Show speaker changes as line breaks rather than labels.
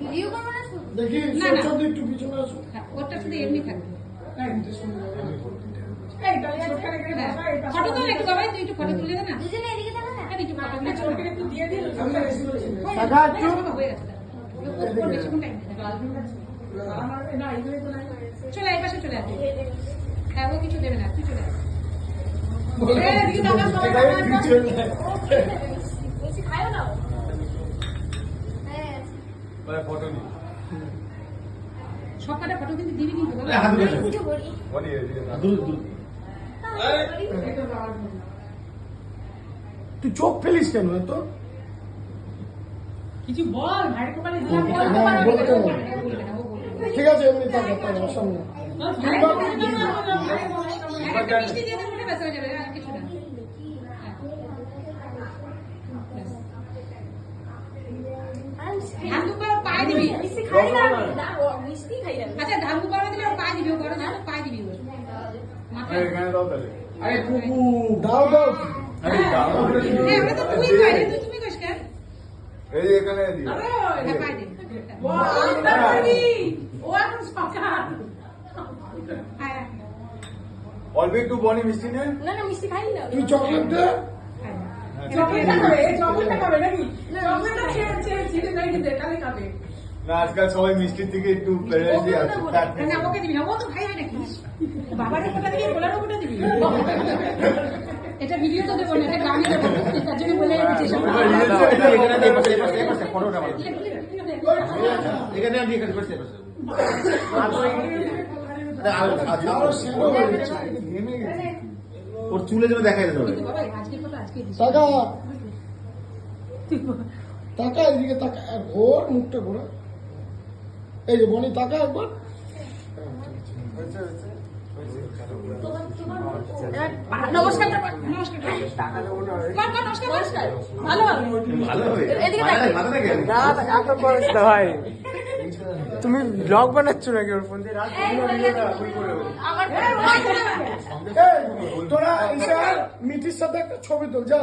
Video করব না তো
দেখি সব একটু পিছনে আসো
ওটা শুধু এমনি থাকবে ফটো তো একটু বাবাই তুই একটু ফটো তুলে দে না
দুজনে এদিকে দাঁড়া না
একটু ফটো না ছোট করে একটু দিয়ে দিল
টাকা একটু
হয়ে গেছে বেশিক্ষণ টাইম চলে এই পাশে চলে আসবে হ্যাঁ ও কিছু দেবে না তুই চলে আস
বেশি খায়ও না হ্যাঁ
ফটো নি
সব কটা ফটো কিন্তু দিবি কিন্তু
কিছু বলি
তুই চোখ ফেলিস কেন এত
কিছু বল ভাইয়ের কপালে
ঠিক আছে এমনি তার সামনে
মিষ্টি দিয়ে দেবো ব্যাস হয়ে যাবে আর কিছু না ধান দুবার পায়ে দিবি
মিষ্টি খাই না না ও মিষ্টি খাই না
আচ্ছা ধান দুবার দিলে ওর পায়ে দিবি ও বড় ধান পায়ে দিবি ওর মাথায়
এখানে দাও তাহলে
আরে কুকু দাও দাও
আরে দাও
হ্যাঁ ওটা তো তুই কই রে তুই তুমি কইস কেন
এই এখানে দিও
হ্যাঁ পায়ে দে ও এখন সকাল হ্যাঁ
অল্প একটু বনি মিষ্টি নে
না না মিষ্টি খাই না
তুই চকলেট দে
না আজকাল সবাই মিষ্টির থেকে একটু প্যারেন্টি আছে
না ওকে দিবি না ও তো ভাই হয় নাকি বাবারের ফটো দিবি বলারও ফটো দিবি এটা ভিডিও তো দেবো না এটা গানে দেবো তার জন্য বলে দিচ্ছি
ওর চুলে যেন দেখাই দেবে
বাবা আজকের ফটো আজকে দিচ্ছি
টাকা টাকা এদিকে টাকা ওর মুখটা ঘোরা এই যে বনি টাকা একবার
নমস্কার
নমস্কার নমস্কার ভালো
ভালো হবে
এদিকে তাকাও।
মাথা থেকে
ভাই তুমি ব্লগ বানাচ্ছ নাকি ওর ফোন দিয়ে
আমার
তোরা মিঠির সাথে একটা ছবি তোল যা